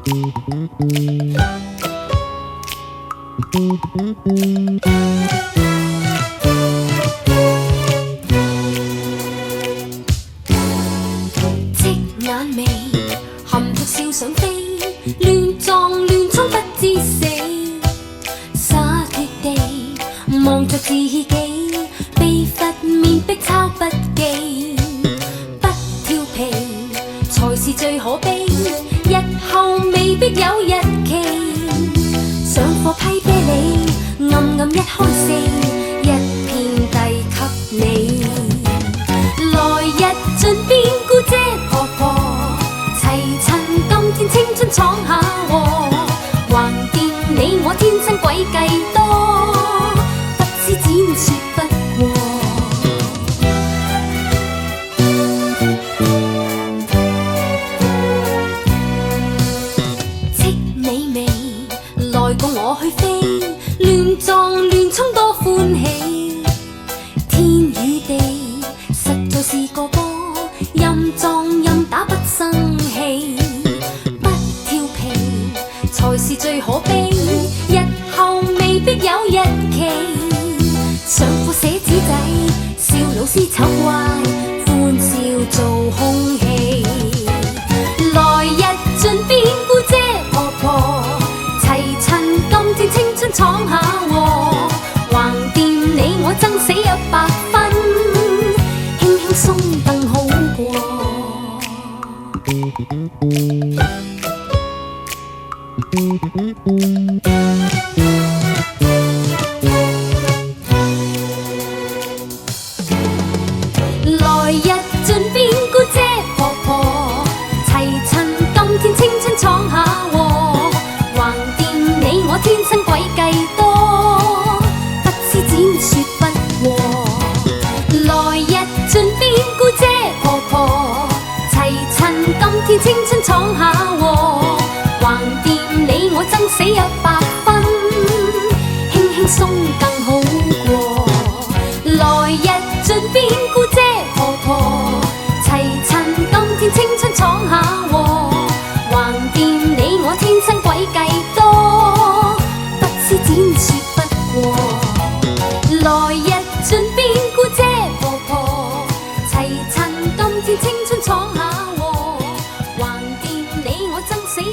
眼眉含着笑想飛，亂撞亂衝不知死，灑脱地望着自己，被罰面壁抄筆記，不調皮才是最可悲，日後未必有日期，上課批啤你，暗暗一開四，一片遞給你，來日盡變姑姐婆婆，齊趁今天青春闖下禍，橫掂你我天生詭計多，不知剪說不過。戚你未來共我去飛，亂撞亂衝多歡喜，天與地實在是個波，任撞任打不生氣，不調皮才是最可悲，日後未必有日期，上課寫紙仔笑老師醜怪，歡笑做空氣，來日盡變姑姐婆婆，齊趁今天青春闖下禍，橫掂你我爭死100分，輕輕鬆更好過。來日盡變姑姐婆婆，齊趁今天青春闖下禍，橫掂你我天生詭計多，不知剪說不過。來日盡變姑姐婆婆，齊趁今天青春闖下禍，橫掂你我爭死100分，輕輕鬆更好過。來日盡變姑姐婆婆，齊趁今天青春闖下禍，橫掂你我天生詭計多，不知剪說不過。來日盡變姑姐婆婆，齊趁今天青春闖下禍，橫掂你我爭死100